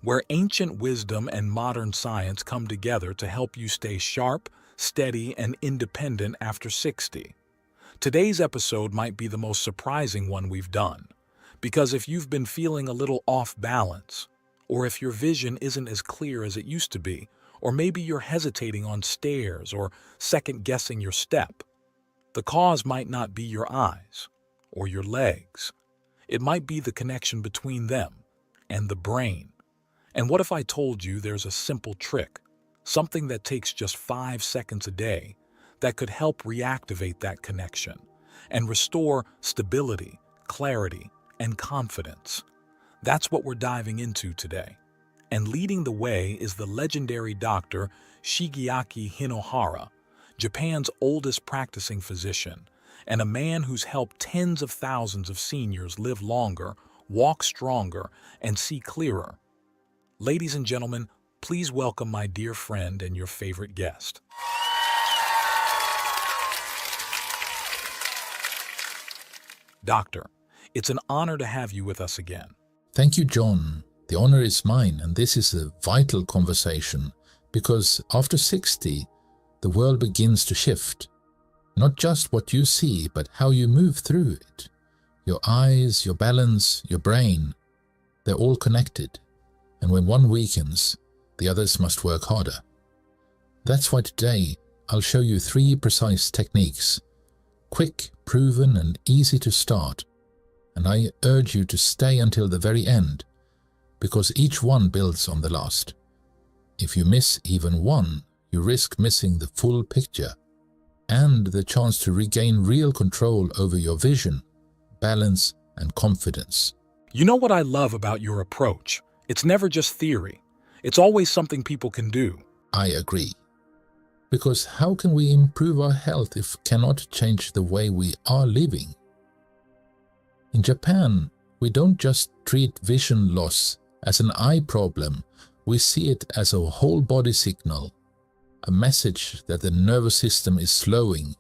where ancient wisdom and modern science come together to help you stay sharp, steady, and independent after 60. Today's episode might be the most surprising one we've done, because if you've been feeling a little off balance, or if your vision isn't as clear as it used to be, or maybe you're hesitating on stairs or second-guessing your step, the cause might not be your eyes or your legs. It might be the connection between them and the brain. And what if I told you there's a simple trick, something that takes just 5 seconds a day, that could help reactivate that connection and restore stability, clarity, and confidence? That's what we're diving into today. And leading the way is the legendary Dr. Shigeaki Hinohara, Japan's oldest practicing physician, and a man who's helped tens of thousands of seniors live longer, walk stronger, and see clearer. Ladies and gentlemen, please welcome my dear friend and your favorite guest. Doctor, it's an honor to have you with us again. Thank you, John. The honor is mine, and this is a vital conversation because after 60, the world begins to shift. Not just what you see, but how you move through it. Your eyes, your balance, your brain, they're all connected. And when one weakens, the others must work harder. That's why today I'll show you 3 precise techniques. Quick, proven, and easy to start. And I urge you to stay until the very end, because each one builds on the last. If you miss even one, you risk missing the full picture and the chance to regain real control over your vision, balance, and confidence. You know what I love about your approach? It's never just theory. It's always something people can do. I agree. Because how can we improve our health if we cannot change the way we are living? In Japan, we don't just treat vision loss as an eye problem, we see it as a whole body signal, a message that the nervous system is slowing,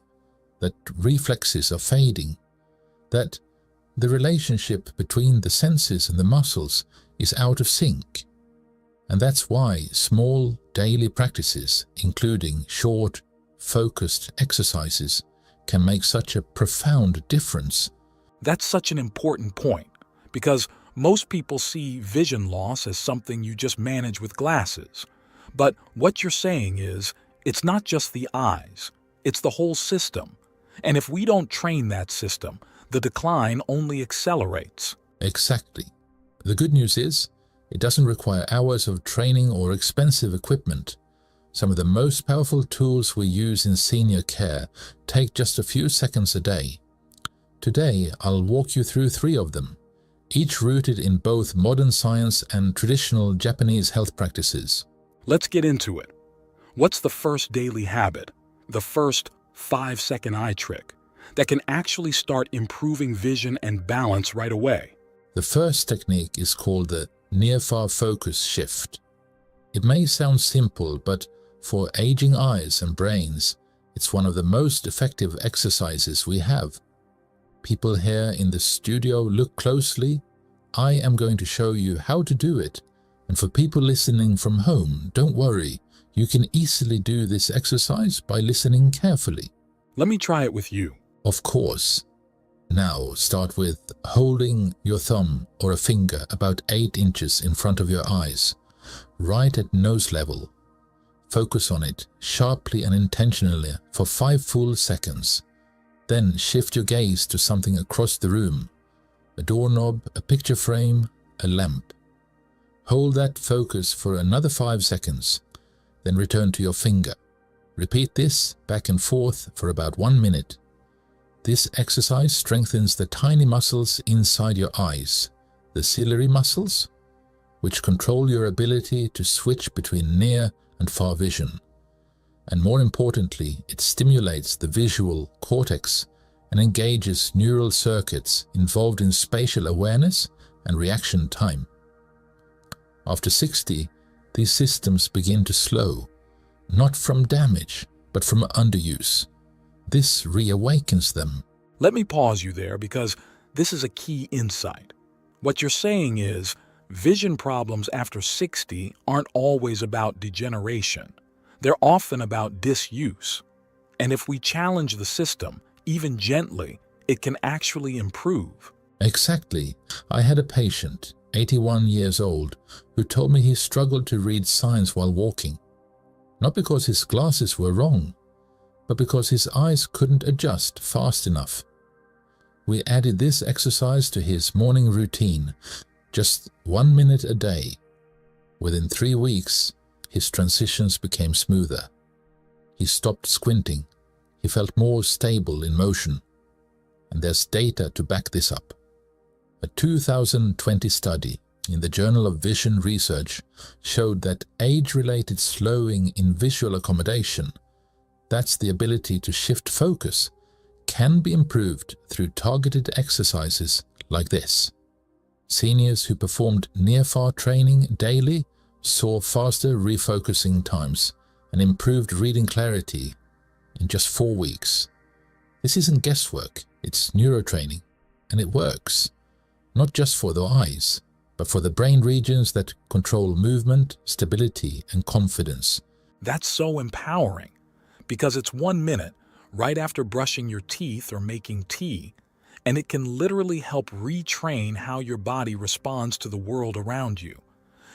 that reflexes are fading, that the relationship between the senses and the muscles is out of sync. And that's why small daily practices, including short, focused exercises, can make such a profound difference. That's such an important point, because most people see vision loss as something you just manage with glasses. But what you're saying is, it's not just the eyes, it's the whole system. And if we don't train that system, the decline only accelerates. Exactly. The good news is, it doesn't require hours of training or expensive equipment. Some of the most powerful tools we use in senior care take just a few seconds a day. Today, I'll walk you through 3 of them, each rooted in both modern science and traditional Japanese health practices. Let's get into it. What's the first daily habit, the first 5-second eye trick, that can actually start improving vision and balance right away? The first technique is called the near-far focus shift. It may sound simple, but for aging eyes and brains, it's one of the most effective exercises we have. People here in the studio look closely. I am going to show you how to do it. And for people listening from home, don't worry, you can easily do this exercise by listening carefully. Let me try it with you. Of course. Now start with holding your thumb or a finger about 8 inches in front of your eyes, right at nose level. Focus on it sharply and intentionally for 5 full seconds. Then shift your gaze to something across the room, a doorknob, a picture frame, a lamp. Hold that focus for another 5 seconds, then return to your finger. Repeat this back and forth for about 1 minute. This exercise strengthens the tiny muscles inside your eyes, the ciliary muscles, which control your ability to switch between near and far vision. And more importantly, it stimulates the visual cortex and engages neural circuits involved in spatial awareness and reaction time. After 60, these systems begin to slow, not from damage, but from underuse. This reawakens them. Let me pause you there because this is a key insight. What you're saying is, Vision problems after 60 aren't always about degeneration. They're often about disuse. And if we challenge the system, even gently, it can actually improve. Exactly. I had a patient, 81 years old, who told me he struggled to read signs while walking. Not because his glasses were wrong, but because his eyes couldn't adjust fast enough. We added this exercise to his morning routine, just 1 minute a day. Within 3 weeks, his transitions became smoother. He stopped squinting. He felt more stable in motion. And there's data to back this up. A 2020 study in the Journal of Vision Research showed that age-related slowing in visual accommodation, that's the ability to shift focus, can be improved through targeted exercises like this. Seniors who performed near-far training daily saw faster refocusing times and improved reading clarity in just 4 weeks. This isn't guesswork, it's neurotraining, and it works, not just for the eyes, but for the brain regions that control movement, stability, and confidence. That's so empowering, because it's 1 minute right after brushing your teeth or making tea, and it can literally help retrain how your body responds to the world around you.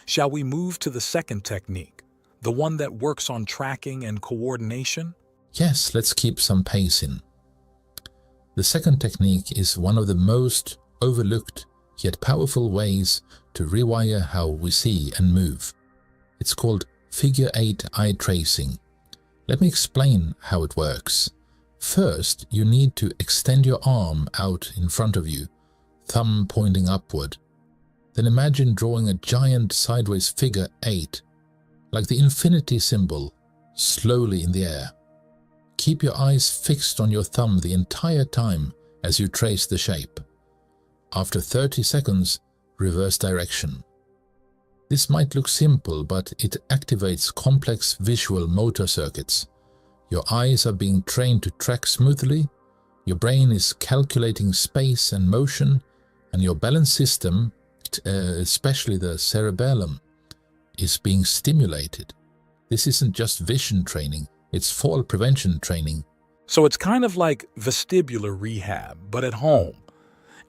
Shall we move to the second technique, the one that works on tracking and coordination? Yes, let's keep some pace in. The second technique is one of the most overlooked yet powerful ways to rewire how we see and move. It's called figure 8 eye tracing. Let me explain how it works. First, you need to extend your arm out in front of you, thumb pointing upward. Then imagine drawing a giant sideways figure 8, like the infinity symbol, slowly in the air. Keep your eyes fixed on your thumb the entire time as you trace the shape. After 30 seconds, reverse direction. This might look simple, but it activates complex visual motor circuits. Your eyes are being trained to track smoothly, your brain is calculating space and motion, and your balance system, especially the cerebellum, is being stimulated. This isn't just vision training, it's fall prevention training. So it's kind of like vestibular rehab, but at home.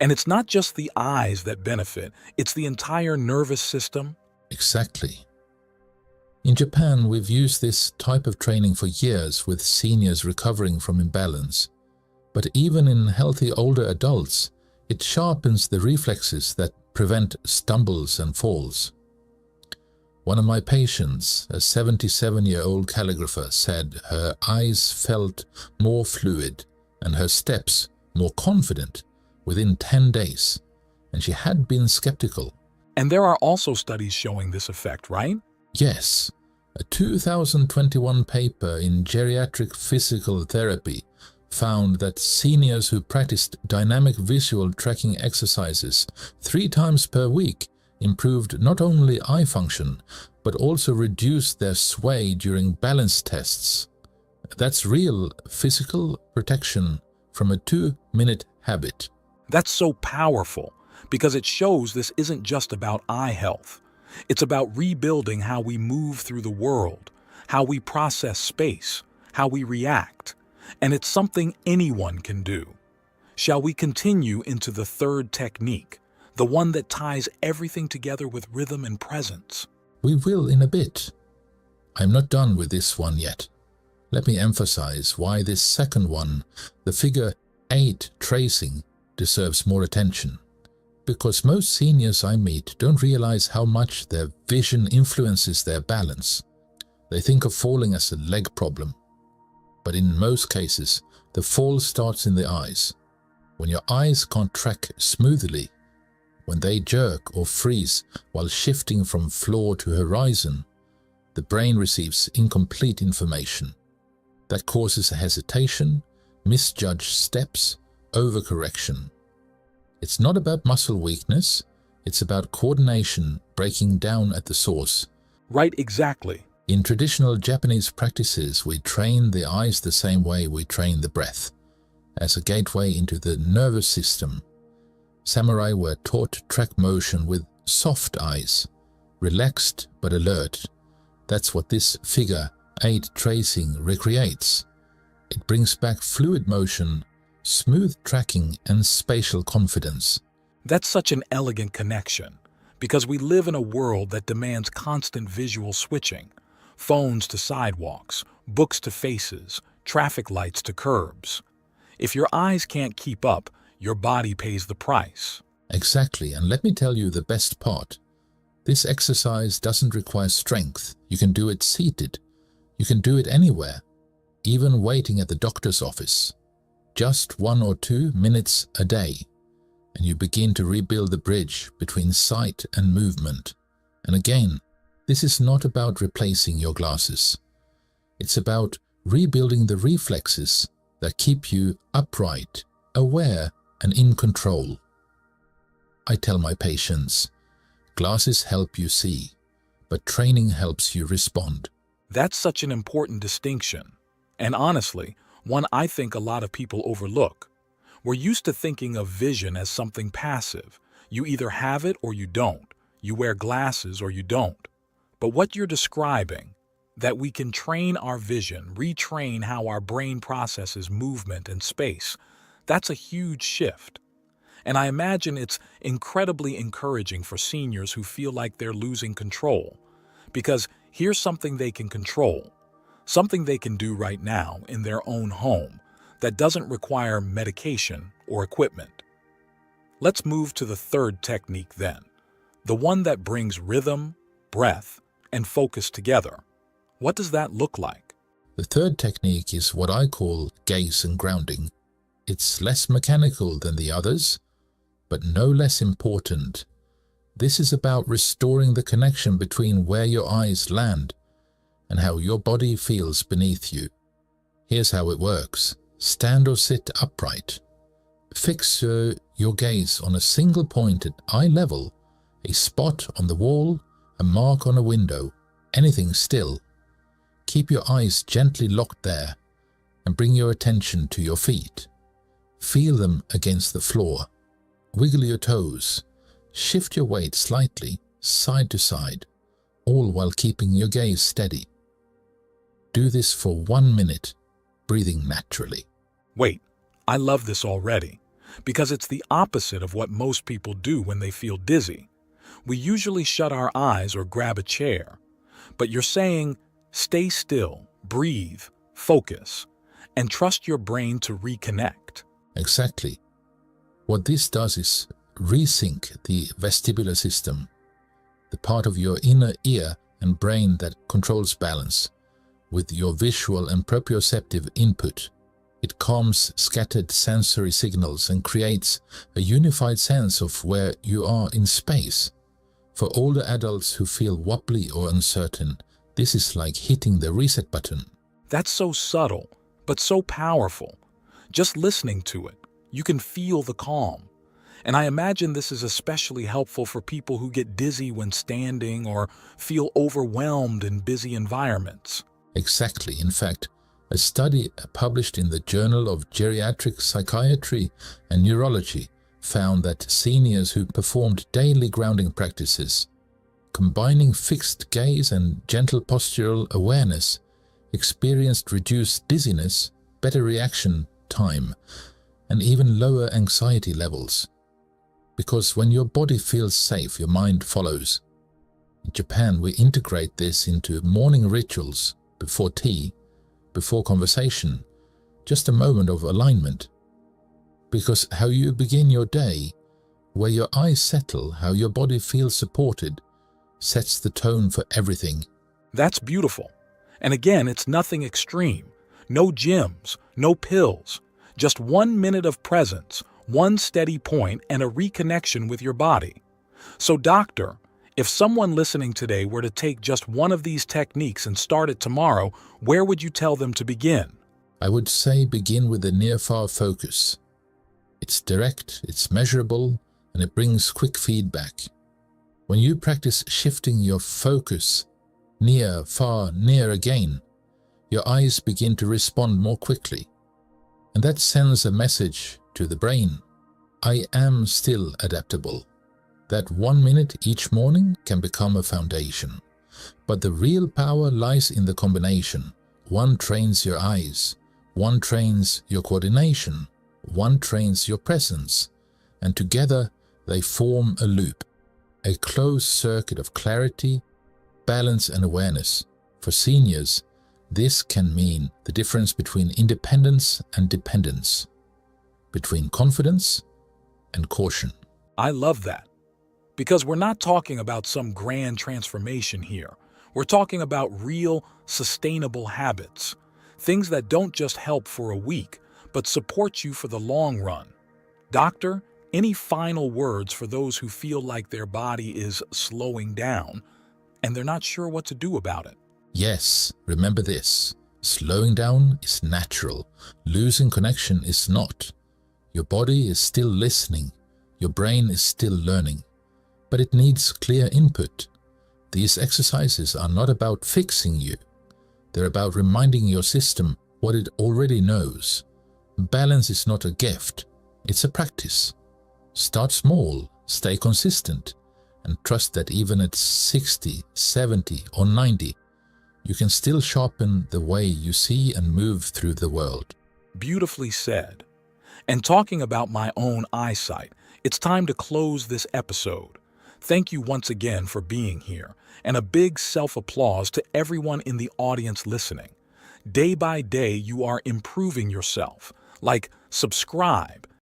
And it's not just the eyes that benefit, it's the entire nervous system. Exactly. In Japan, we've used this type of training for years with seniors recovering from imbalance. But even in healthy older adults, it sharpens the reflexes that prevent stumbles and falls. One of my patients, a 77-year-old calligrapher, said her eyes felt more fluid and her steps more confident within 10 days, and she had been skeptical. And there are also studies showing this effect, right? Yes, a 2021 paper in Geriatric Physical Therapy found that seniors who practiced dynamic visual tracking exercises 3 times per week improved not only eye function, but also reduced their sway during balance tests. That's real physical protection from a 2-minute habit. That's so powerful, because it shows this isn't just about eye health. It's about rebuilding how we move through the world, how we process space, how we react. And it's something anyone can do. Shall we continue into the third technique, the one that ties everything together with rhythm and presence? We will in a bit. I'm not done with this one yet. Let me emphasize why this second one, the figure 8 tracing, deserves more attention. Because most seniors I meet don't realize how much their vision influences their balance. They think of falling as a leg problem. But in most cases, the fall starts in the eyes. When your eyes can't track smoothly, when they jerk or freeze while shifting from floor to horizon, the brain receives incomplete information. That causes a hesitation, misjudged steps, overcorrection. It's not about muscle weakness, it's about coordination breaking down at the source. Right, exactly. In traditional Japanese practices, we train the eyes the same way we train the breath, as a gateway into the nervous system. Samurai were taught to track motion with soft eyes, relaxed but alert. That's what this figure 8 tracing recreates. It brings back fluid motion, smooth tracking, and spatial confidence. That's such an elegant connection, because we live in a world that demands constant visual switching. Phones to sidewalks, books to faces, traffic lights to curbs. If your eyes can't keep up, your body pays the price. Exactly, and let me tell you the best part. This exercise doesn't require strength. You can do it seated. You can do it anywhere, even waiting at the doctor's office. Just 1 or 2 minutes a day, and you begin to rebuild the bridge between sight and movement. And again, this is not about replacing your glasses. It's about rebuilding the reflexes that keep you upright, aware, and in control. I tell my patients, glasses help you see, but training helps you respond. That's such an important distinction, and honestly, one I think a lot of people overlook. We're used to thinking of vision as something passive. You either have it or you don't. You wear glasses or you don't. But what you're describing, that we can train our vision, retrain how our brain processes movement and space, that's a huge shift. And I imagine it's incredibly encouraging for seniors who feel like they're losing control. Because here's something they can control, something they can do right now in their own home that doesn't require medication or equipment. Let's move to the third technique then, the one that brings rhythm, breath, and focus together. What does that look like? The third technique is what I call gaze and grounding. It's less mechanical than the others, but no less important. This is about restoring the connection between where your eyes land and how your body feels beneath you. Here's how it works. Stand or sit upright. Fix your gaze on a single point at eye level, a spot on the wall, a mark on a window, anything still. Keep your eyes gently locked there and bring your attention to your feet. Feel them against the floor. Wiggle your toes. Shift your weight slightly, side to side, all while keeping your gaze steady. Do this for 1 minute, breathing naturally. Wait, I love this already, because it's the opposite of what most people do when they feel dizzy. We usually shut our eyes or grab a chair. But you're saying, stay still, breathe, focus, and trust your brain to reconnect. Exactly. What this does is resync the vestibular system, the part of your inner ear and brain that controls balance, with your visual and proprioceptive input. It calms scattered sensory signals and creates a unified sense of where you are in space. For older adults who feel wobbly or uncertain, this is like hitting the reset button. That's so subtle, but so powerful. Just listening to it, you can feel the calm. And I imagine this is especially helpful for people who get dizzy when standing or feel overwhelmed in busy environments. Exactly. In fact, a study published in the Journal of Geriatric Psychiatry and Neurology found that seniors who performed daily grounding practices, combining fixed gaze and gentle postural awareness, experienced reduced dizziness, better reaction time, and even lower anxiety levels. Because when your body feels safe, your mind follows. In Japan, we integrate this into morning rituals, before tea, before conversation, just a moment of alignment. Because how you begin your day, where your eyes settle, how your body feels supported, sets the tone for everything. That's beautiful. And again, it's nothing extreme. No gyms, no pills. Just 1 minute of presence, one steady point, and a reconnection with your body. So, doctor, if someone listening today were to take just one of these techniques and start it tomorrow, where would you tell them to begin? I would say begin with the near-far focus. It's direct, it's measurable, and it brings quick feedback. When you practice shifting your focus near, far, near again, your eyes begin to respond more quickly. And that sends a message to the brain. I am still adaptable. That 1 minute each morning can become a foundation. But the real power lies in the combination. One trains your eyes, one trains your coordination, one trains your presence, and together they form a loop, a closed circuit of clarity, balance and awareness. For seniors, this can mean the difference between independence and dependence, between confidence and caution. I love that. Because we're not talking about some grand transformation here. We're talking about real, sustainable habits. Things that don't just help for a week, but support you for the long run. Doctor, any final words for those who feel like their body is slowing down and they're not sure what to do about it? Yes, remember this. Slowing down is natural. Losing connection is not. Your body is still listening. Your brain is still learning. But it needs clear input. These exercises are not about fixing you. They're about reminding your system what it already knows. Balance is not a gift. It's a practice. Start small, stay consistent, and trust that even at 60, 70, or 90, you can still sharpen the way you see and move through the world. Beautifully said. And talking about my own eyesight, it's time to close this episode. Thank you once again for being here, and a big self-applause to everyone in the audience listening. Day by day, you are improving yourself. Like, subscribe,